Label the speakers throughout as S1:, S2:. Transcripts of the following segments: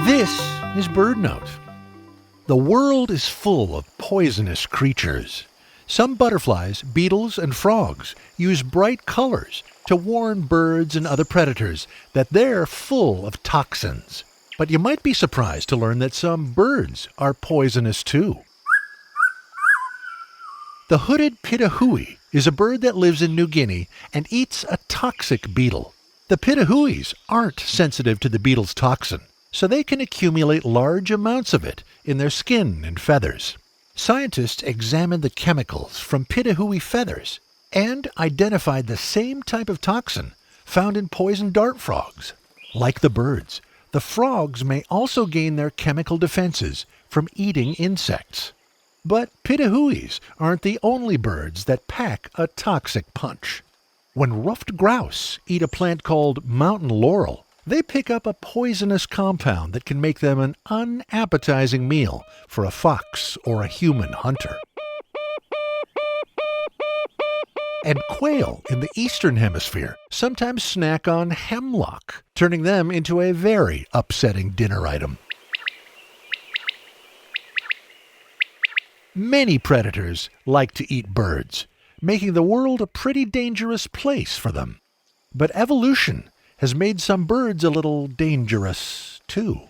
S1: This is BirdNote. The world is full of poisonous creatures. Some butterflies, beetles, and frogs use bright colors to warn birds and other predators that they're full of toxins. But you might be surprised to learn that some birds are poisonous too. The Hooded Pitohuis is a bird that lives in New Guinea and eats a toxic beetle. The Pitohuis aren't sensitive to the beetle's toxin, so they can accumulate large amounts of it in their skin and feathers. Scientists examined the chemicals from Pitohuis feathers and identified the same type of toxin found in poison dart frogs. Like the birds, the frogs may also gain their chemical defenses from eating insects. But Pitohuis aren't the only birds that pack a toxic punch. When ruffed grouse eat a plant called mountain laurel, they pick up a poisonous compound that can make them an unappetizing meal for a fox or a human hunter. And quail in the eastern hemisphere sometimes snack on hemlock, turning them into a very upsetting dinner item. Many predators like to eat birds, making the world a pretty dangerous place for them. But evolution has made some birds a little dangerous too.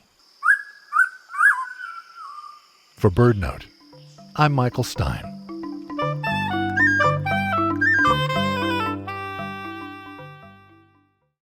S1: For BirdNote, I'm Michael Stein.